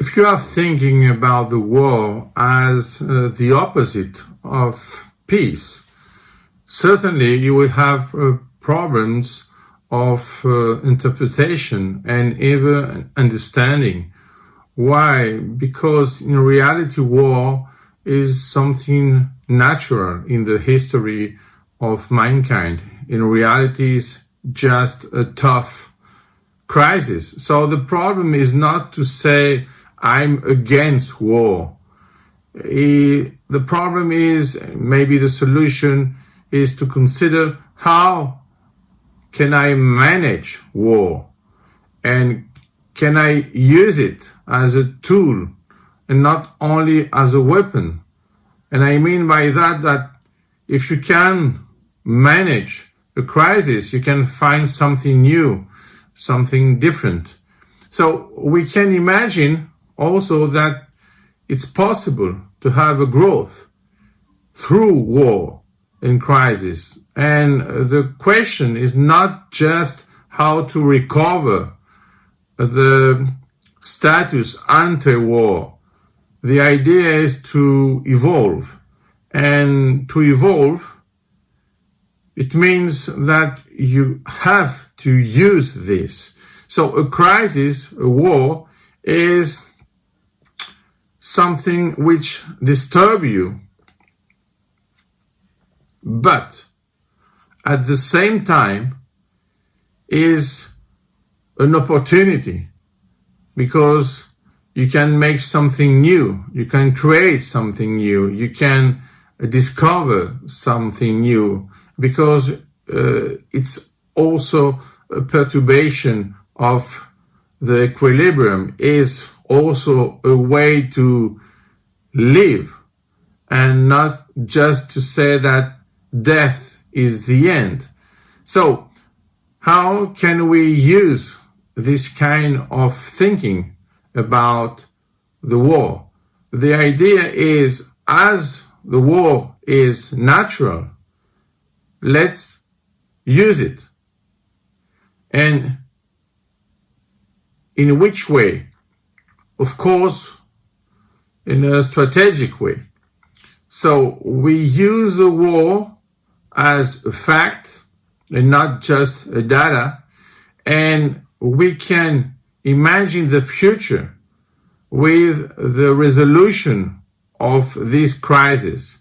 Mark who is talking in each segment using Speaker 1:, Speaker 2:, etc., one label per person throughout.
Speaker 1: if you are thinking about the war as the opposite of peace, certainly you will have problems of interpretation and even understanding. Why? Because in reality, war is something natural in the history of mankind. In reality, it's just a tough crisis. So the problem is not to say I'm against war. The problem is, maybe the solution is to consider how can I manage war, and can I use it as a tool and not only as a weapon. And I mean by that if you can manage a crisis, you can find something new, something different. So we can imagine also that it's possible to have a growth through war and crisis. And the question is not just how to recover the status ante-war. The idea is to evolve. And to evolve, it means that you have to use this. So a crisis, a war, is something which disturbs you, but at the same time is an opportunity, because you can make something new, you can create something new, you can discover something new, because it's also a perturbation of the equilibrium, is also a way to live, and not just to say that death is the end. So how can we use this kind of thinking about the war? The idea is, as the war is natural, let's use it. And in which way? Of course, in a strategic way. So we use the war as a fact and not just a data, and we can imagine the future with the resolution of this crisis.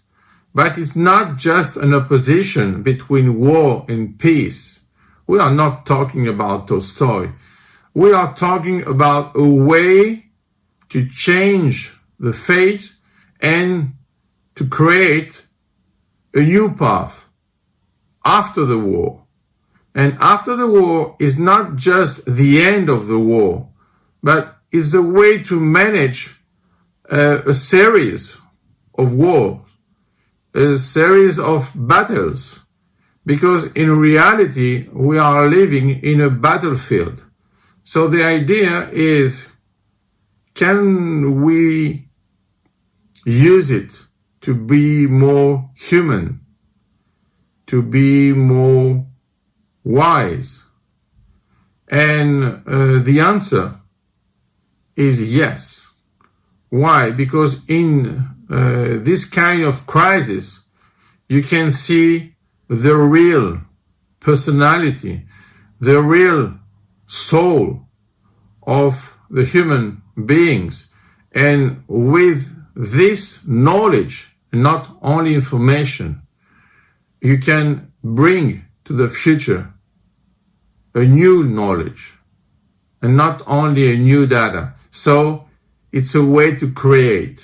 Speaker 1: But it's not just an opposition between war and peace. We are not talking about Tolstoy. We are talking about a way to change the fate and to create a new path after the war. And after the war is not just the end of the war, but is a way to manage a series of wars, a series of battles, because in reality we are living in a battlefield. So the idea is, can we use it to be more human, to be more wise? And the answer is yes. Why? Because in this kind of crisis, you can see the real personality, the real soul of the human beings. And with this knowledge, not only information, you can bring to the future a new knowledge and not only a new data. So it's a way to create.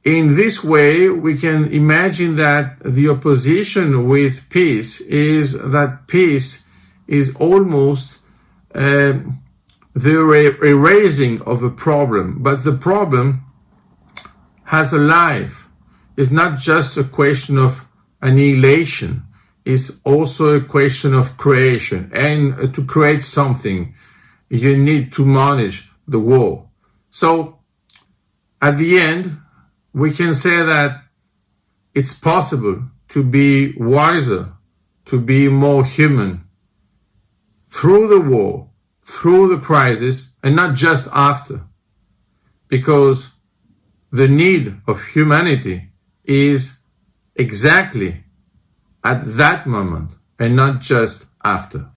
Speaker 1: In this way, we can imagine that the opposition with peace is that peace is almost the erasing of a problem. But the problem has a life. It's not just a question of annihilation. It's also a question of creation. And to create something, you need to manage the war. So at the end, we can say that it's possible to be wiser, to be more human through the war, through the crisis, and not just after. because the need of humanity is exactly at that moment and not just after.